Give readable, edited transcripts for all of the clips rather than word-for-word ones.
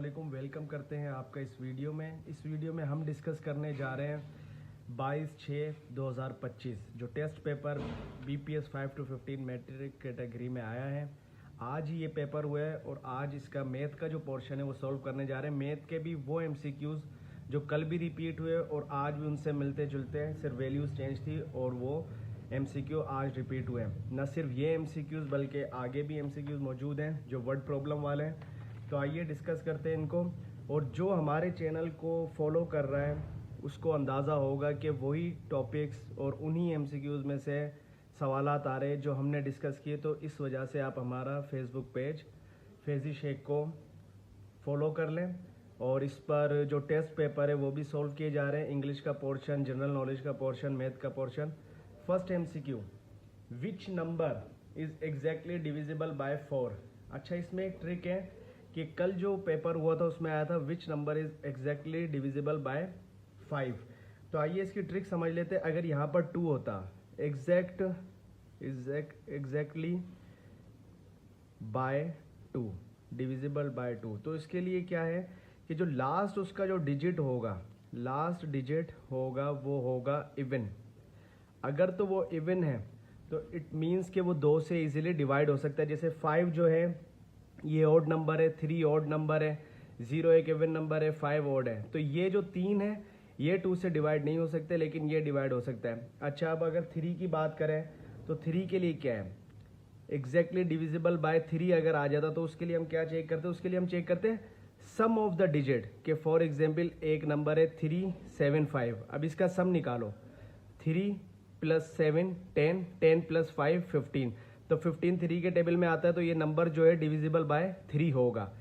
वालेकुम, वेलकम करते हैं आपका इस वीडियो में। इस वीडियो में हम डिस्कस करने जा रहे हैं 22/6/2025 जो test paper BPS 5 to 15 matric category में आया है। आज ही ये पेपर हुआ है और आज इसका मैथ का जो पोर्शन है वो सॉल्व करने जा रहे हैं। मैथ के भी वो MCQs जो कल भी रिपीट हुए और आज भी उनसे मिलते जुलते हैं, सिर्फ वैल्यूज़ चेंज थी और वो MCQ आज रिपीट हुए हैं। न सिर्फ ये MCQs बल्कि आगे भी MCQs मौजूद हैं जो वर्ड प्रॉब्लम वाले हैं। तो आइए डिस्कस करते हैं इनको। और जो हमारे चैनल को फॉलो कर रहा है उसको अंदाज़ा होगा कि वही टॉपिक्स और उन्हीं MCQs में से सवालात आ रहे जो हमने डिस्कस किए। तो इस वजह से आप हमारा फेसबुक पेज फैज़ी शेख को फॉलो कर लें और इस पर जो टेस्ट पेपर है वो भी सॉल्व किए जा रहे हैं। इंग्लिश का पोर्शन, जनरल नॉलेज का पोर्शन, मैथ का portion. First MCQ, which number is exactly divisible by 4। अच्छा, इसमें एक ट्रिक है कि कल जो पेपर हुआ था उसमें आया था which number is exactly divisible by 5। तो आइए इसकी ट्रिक समझ लेते हैं। अगर यहाँ पर 2 होता, एग्जैक्टली बाय 2, डिविजिबल बाय 2, तो इसके लिए क्या है कि जो लास्ट उसका जो डिजिट होगा, लास्ट डिजिट होगा वो होगा इवन। अगर तो वो इवन है तो इट मीन्स कि वो 2 से इजीली डिवाइड हो सकता है। जैसे 5 जो है ये ऑड नंबर है, 3 ऑड नंबर है, 0 एक इवन नंबर है, 5 ऑड है। तो ये जो 3 है ये 2 से डिवाइड नहीं हो सकते, लेकिन ये डिवाइड हो सकता है। अच्छा, अब अगर 3 की बात करें तो 3 के लिए क्या है, एग्जैक्टली डिविजिबल बाय 3 अगर आ जाता तो उसके लिए हम क्या चेक करते हैं, उसके लिए हम चेक करते हैं सम ऑफ द डिजिट। के फॉर एग्जाम्पल एक नंबर है 3 7 5। अब इसका सम निकालो, 3 + 7 10, 10 + 5 15। तो 15 3 के टेबल में आता है तो ये नंबर जो है डिविजिबल बाय 3 होगा।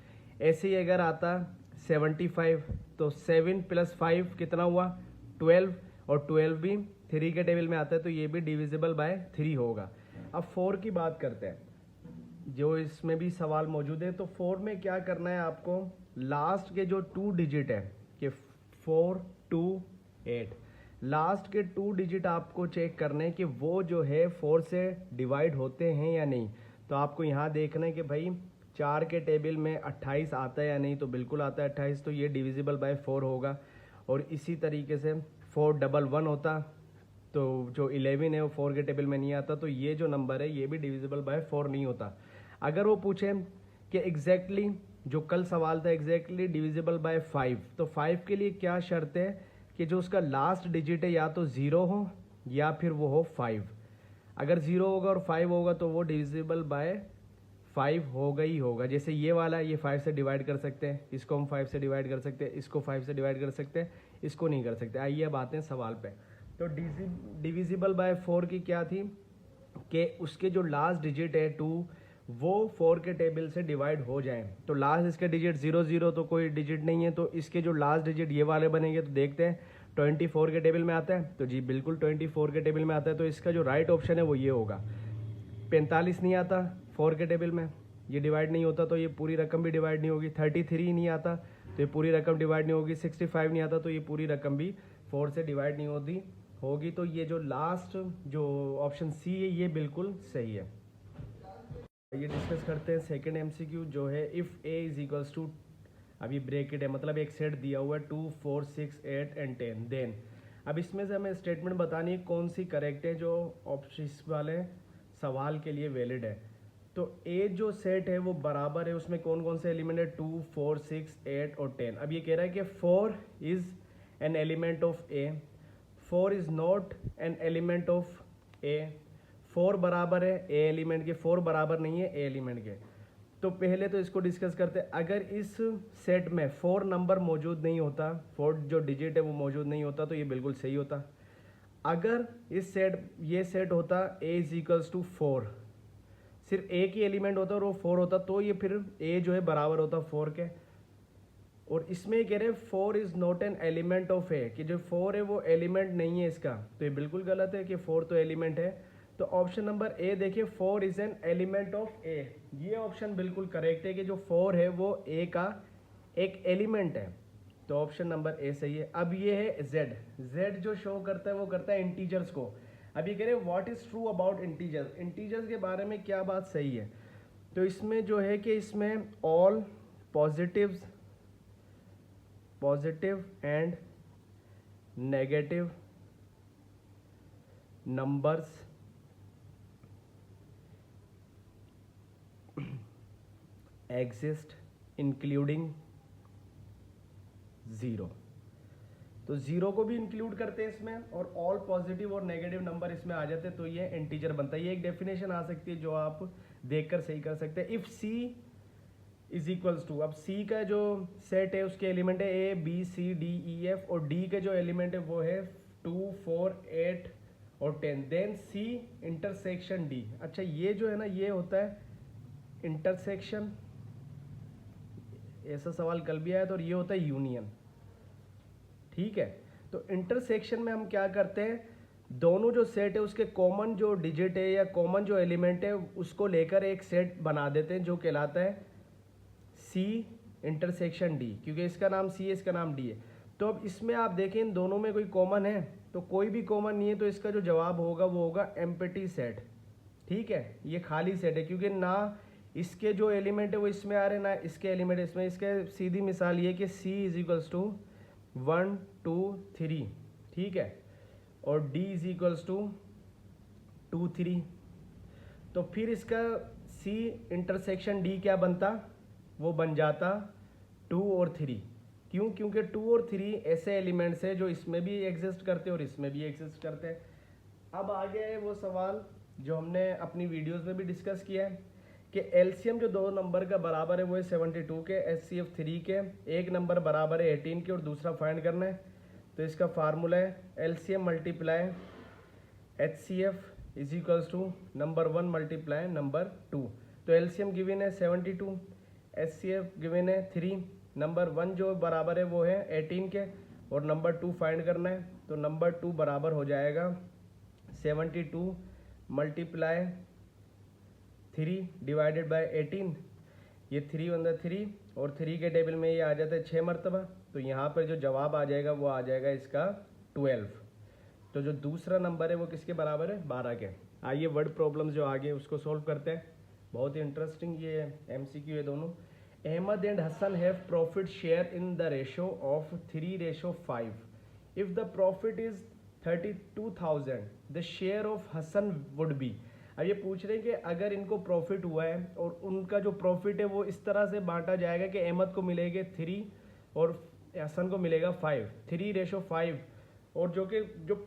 ऐसे ही अगर आता 75 तो 7 + 5 कितना हुआ 12, और 12 भी 3 के टेबल में आता है तो ये भी डिविजिबल बाय 3 होगा। अब 4 की बात करते हैं जो इसमें भी सवाल मौजूद है। तो 4 में क्या करना है आपको, लास्ट के जो 2 डिजिट है कि 4 2 8, लास्ट के 2 डिजिट आपको चेक करने कि वो जो है 4 से डिवाइड होते हैं या नहीं। तो आपको यहाँ देखना है कि भाई 4 के टेबल में 28 आता है या नहीं, तो बिल्कुल आता है 28, तो ये डिविजिबल बाय 4 होगा। और इसी तरीके से 411 होता तो जो 11 है वो 4 के टेबल में नहीं आता, तो ये जो नंबर है ये भी डिविजिबल बाय 4 नहीं होता। अगर वो पूछे कि एग्जैक्टली जो कल सवाल था एग्जैक्टली डिविजिबल बाय 5, तो 5 के लिए क्या शर्त है कि जो उसका लास्ट डिजिट है या तो 0 हो या फिर वो हो 5। अगर 0 होगा और 5 होगा तो वो डिविजिबल बाय 5 होगा ही होगा। जैसे ये वाला, ये 5 से डिवाइड कर सकते हैं, इसको हम 5 से डिवाइड कर सकते हैं, इसको 5 से डिवाइड कर सकते हैं, इसको नहीं कर सकते। आइए अब आते हैं सवाल पे। तो डिविजिबल बाय 4 की क्या थी कि उसके जो लास्ट डिजिट है 2 वो 4 के टेबल से डिवाइड हो जाए। तो लास्ट इसके डिजिट 0 0 तो कोई डिजिट नहीं है, तो इसके जो लास्ट डिजिट ये वाले बनेंगे। तो देखते हैं 24 के टेबल में आता है, तो जी बिल्कुल 24 के टेबल में आता है, तो इसका जो राइट ऑप्शन है वो ये होगा। 45 नहीं आता 4 के टेबल में, ये डिवाइड नहीं होता तो ये पूरी रकम भी डिवाइड नहीं होगी। 33 नहीं आता तो ये पूरी रकम डिवाइड नहीं होगी। 65 नहीं आता तो ये पूरी रकम भी 4 से डिवाइड नहीं होगी। तो ये जो लास्ट जो ऑप्शन सी है ये बिल्कुल सही है। ये डिस्कस करते हैं सेकंड MCQ जो है इफ़ A = टू, अभी ब्रैकेट है मतलब एक सेट दिया हुआ है 2 4 6 8 एंड 10 देन। अब इसमें से हमें स्टेटमेंट बतानी है कौन सी करेक्ट है जो ऑप्शन वाले सवाल के लिए वैलिड है। तो A जो सेट है वो बराबर है, उसमें कौन कौन से एलिमेंट है 2 4 6 8 और 10। अब ये कह रहा है कि 4 is an element of A, 4 is not an element of A। 4 बराबर है A एलिमेंट के, 4 बराबर नहीं है A एलिमेंट के। तो पहले तो इसको डिस्कस करते हैं। अगर इस सेट में 4 नंबर मौजूद नहीं होता, 4 जो डिजिट है वो मौजूद नहीं होता, तो ये बिल्कुल सही होता। अगर ये सेट होता A = 4, सिर्फ A की एलिमेंट होता और वो 4 होता, तो ये फिर A जो है बराबर होता 4 के। और इसमें कह रहे हैं 4 is not an element of A, कि जो 4 है वो एलिमेंट नहीं है इसका, तो ये बिल्कुल गलत है कि 4 तो एलिमेंट है। तो ऑप्शन नंबर A देखिए, 4 is an element of A, ये ऑप्शन बिल्कुल करेक्ट है कि जो 4 है वो A का एक एलिमेंट है। तो ऑप्शन नंबर A सही है। अब ये है Z जो शो करता है वो करता है इंटीजर्स को। अब ये कह रहे हैं what is true about integers के बारे में क्या बात सही है। तो इसमें जो है कि इसमें all positives positive and negative numbers exist including zero. तो ज़ीरो को भी इंक्लूड करते हैं इसमें, और ऑल पॉजिटिव और नेगेटिव नंबर इसमें आ जाते हैं, तो ये इंटीजर बनता है। ये एक डेफिनेशन आ सकती है जो आप देखकर सही कर सकते हैं। If C is equals to, अब सी का जो सेट है उसके एलिमेंट है A B C D E F, और डी के जो एलिमेंट है वो है 2 4 8 और 10, देन सी इंटरसेक्शन डी। अच्छा, ये जो है ना ये होता है इंटरसेक्शन, ऐसा सवाल कल भी आया, तो ये होता है यूनियन। ठीक है, तो इंटरसेक्शन में हम क्या करते हैं, दोनों जो सेट है उसके कॉमन जो डिजिट है या कॉमन जो एलिमेंट है उसको लेकर एक सेट बना देते हैं जो कहलाता है सी इंटरसेक्शन डी, क्योंकि इसका नाम सी है, इसका नाम डी है। तो अब इसमें आप देखें इन दोनों में कोई कॉमन है, तो कोई भी कॉमन नहीं है, तो इसका जो जवाब होगा वो होगा एम्प्टी सेट। ठीक है, ये खाली सेट है, क्योंकि ना इसके जो एलिमेंट है वो इसमें आ रहे हैं ना इसके एलिमेंट इसमें। इसके सीधी मिसाल ये कि C इज इक्वल्स टू 1 2 3, ठीक है, और D इज इक्वल्स टू 2 3। तो फिर इसका C इंटरसेक्शन D क्या बनता, वो बन जाता 2 और 3। क्यों? क्योंकि 2 और 3 ऐसे एलिमेंट्स हैं जो इसमें भी एग्जिस्ट करते हैं और इसमें भी एग्जिस्ट करते हैं। अब आगे है वो सवाल जो हमने अपनी वीडियोस में भी डिस्कस किया है कि एलसीएम जो दो नंबर का बराबर है वो है 72 के, एचसीएफ 3 के, एक नंबर बराबर है 18 के और दूसरा फाइंड करना है। तो इसका फार्मूला है LCM multiply HCF is equals to number 1 multiply number 2। तो एलसीएम गिवन है 72, एचसीएफ गिवन है 3, नंबर 1 जो बराबर है वो है 18 के और नंबर 2 फाइंड करना है। तो नंबर 2 बराबर हो जाएगा 72 मल्टीप्लाई 3 डिवाइडेड बाय 18, ये 3 × 3 और 3 के टेबल में ये आ जाता है 6 मरतबा। तो यहाँ पर जो जवाब आ जाएगा वो आ जाएगा इसका 12। तो जो दूसरा नंबर है वो किसके बराबर है, 12 के। आइए वर्ड प्रॉब्लम्स जो आगे उसको सॉल्व करते हैं, बहुत ही इंटरेस्टिंग ये एमसीक्यू है दोनों। Ahmed and Hasan have profit share in the ratio of 3:5। If the profit is 32,000 the share of Hasan would be. अब ये पूछ रहे हैं कि अगर इनको प्रॉफिट हुआ है और उनका जो प्रॉफिट है वो इस तरह से बांटा जाएगा कि अहमद को मिलेगा 3 और हसन को मिलेगा 5, 3:5, और जो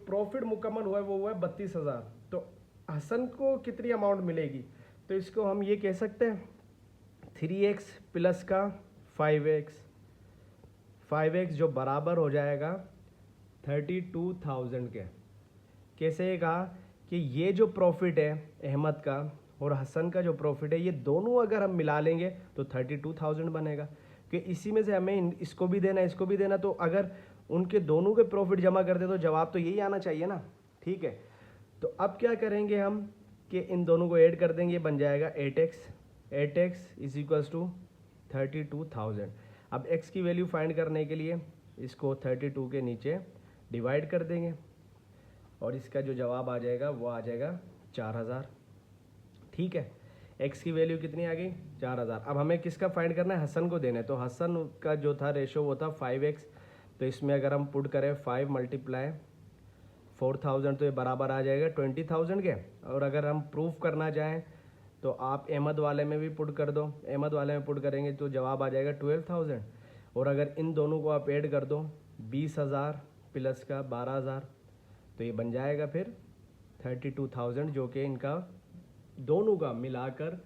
प्रॉफिट मुकम्मल हुआ है वो हुआ है 32,000। तो हसन को कितनी अमाउंट मिलेगी, तो इसको हम ये कह सकते हैं 3x प्लस का 5x जो बराबर हो जाएगा 32,000 के। कैसे ये कहा कि ये जो प्रॉफिट है अहमद का और हसन का जो प्रॉफिट है ये दोनों अगर हम मिला लेंगे तो 32,000 बनेगा, कि इसी में से हमें इसको भी देना इसको भी देना। तो अगर उनके दोनों के प्रॉफिट जमा कर दे तो जवाब तो यही आना चाहिए ना। ठीक है, तो अब क्या करेंगे हम कि इन दोनों को ऐड कर देंगे, बन जाएगा 8x इज इक्वल्स टू 32,000। अब x की वैल्यू फाइंड करने के लिए इसको 32 के नीचे डिवाइड कर देंगे और इसका जो जवाब आ जाएगा वो आ जाएगा 4000। ठीक है, x की वैल्यू कितनी आ गई, 4000। अब हमें किसका फाइंड करना है, हसन को देना है। तो हसन का जो था रेशो वो था 5x, तो इसमें अगर हम पुट करें 5 मल्टीप्लाई 4000 तो ये बराबर आ जाएगा 20,000 के। और अगर हम प्रूफ करना चाहें तो आप अहमद वाले में भी पुट कर दो, अहमद वाले में पुट करेंगे तो जवाब आ जाएगा 12,000। और अगर इन दोनों को आप ऐड कर दो 20,000 प्लस का 12,000 तो ये बन जाएगा फिर 32,000, जो कि इनका दोनों का मिलाकर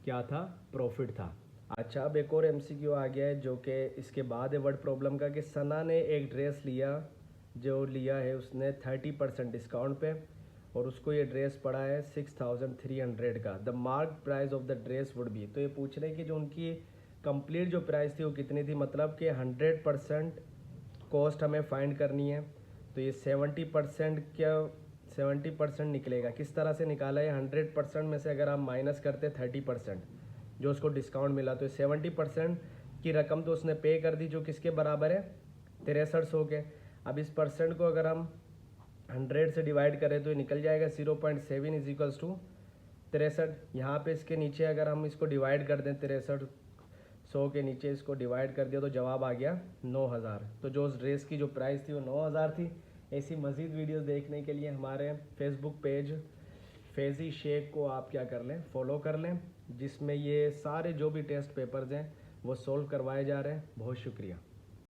क्या था, प्रॉफिट था। अच्छा, अब एक और एमसीक्यू आ गया है जो कि इसके बाद है वर्ड प्रॉब्लम का, कि सना ने एक ड्रेस लिया, जो लिया है उसने 30% डिस्काउंट पे, और उसको ये ड्रेस पड़ा है 6,300 का। The mark price of the dress would be. तो ये पूछ रहे हैं कि जो उनकी कंप्लीट जो प्राइस थी वो कितनी थी, मतलब कि 100% कॉस्ट हमें फाइंड करनी है। तो ये 70% निकलेगा। किस तरह से निकाला है, 100% में से अगर आप माइनस करते 30% जो उसको डिस्काउंट मिला, तो 70% की रकम तो उसने पे कर दी, जो किसके बराबर है 6300 के। अब इस परसेंट को अगर हम 100 से डिवाइड करें तो ये निकल जाएगा 0.7 इज इक्वल्स टू 63। यहाँ पे इसके नीचे अगर हम इसको डिवाइड कर दें 63, 100 के नीचे इसको डिवाइड कर दिया तो जवाब आ गया 9000। तो जो उस ड्रेस की जो प्राइस थी वो 9000 थी। ऐसी मज़ीद वीडियोस देखने के लिए हमारे फेसबुक पेज फैज़ी शेख को आप क्या कर लें, फॉलो कर लें, जिसमें ये सारे जो भी टेस्ट पेपर्स हैं वो सोल्व करवाए जा रहे हैं। बहुत शुक्रिया।